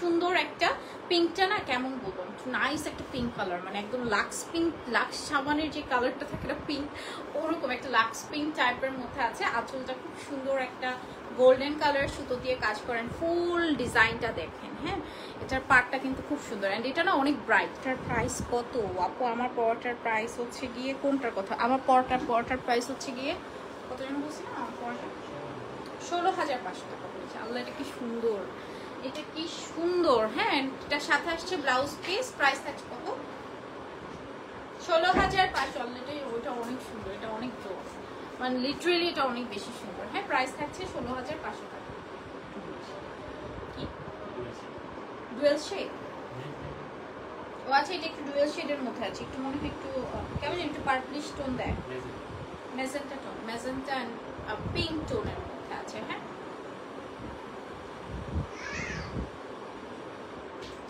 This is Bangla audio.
সুন্দর একটা, পিঙ্কটা না কেমন বলবো, নাইস একটা পিঙ্ক কালার, মানে একদম লাক্স পিঙ্ক, লাক্স সাবানের যে কালারটা থাকে না পিঙ্ক, ওরকম একটা লাক্স পিঙ্ক টাইপের মধ্যে আছে। আঁচলটা খুব সুন্দর একটা গোল্ডেন কালার সুতো দিয়ে কাজ করেন, ফুল ডিজাইনটা দেখেন। হ্যাঁ, এটার পার্টটা কিন্তু খুব সুন্দর, অ্যান্ড এটা না অনেক ব্রাইট। এটার প্রাইস কত আপু? আমার পরটার প্রাইস হচ্ছে গিয়ে, কোনটার কথা, আমার পরটার প্রাইস হচ্ছে গিয়ে কত যেন বলছি না, আমার পরটা 16,500 টাকা পড়েছে। আল্লাহ, এটা কি সুন্দর, এটা কি সুন্দর। হ্যাঁ, এটার সাথে আসছে ব্লাউজ পিস, প্রাইস থাকছে কত? 16,500। অলরেডি ওইটা অনেক সুন্দর, এটা অনেক জোর, মানে লিটারেলি এটা অনেক বেশি সুন্দর। হ্যাঁ, প্রাইস থাকছে 16,500 টাকা। কি ডুয়েল শেড? ও আচ্ছা, এটা একটু ডুয়েল শেডের মধ্যে আছে, একটু মনে হয় একটু কেমন একটু পার্পলিশ টোন দেয়, magenta tone, magenta and pink টোনের মধ্যে আছে। হ্যাঁ,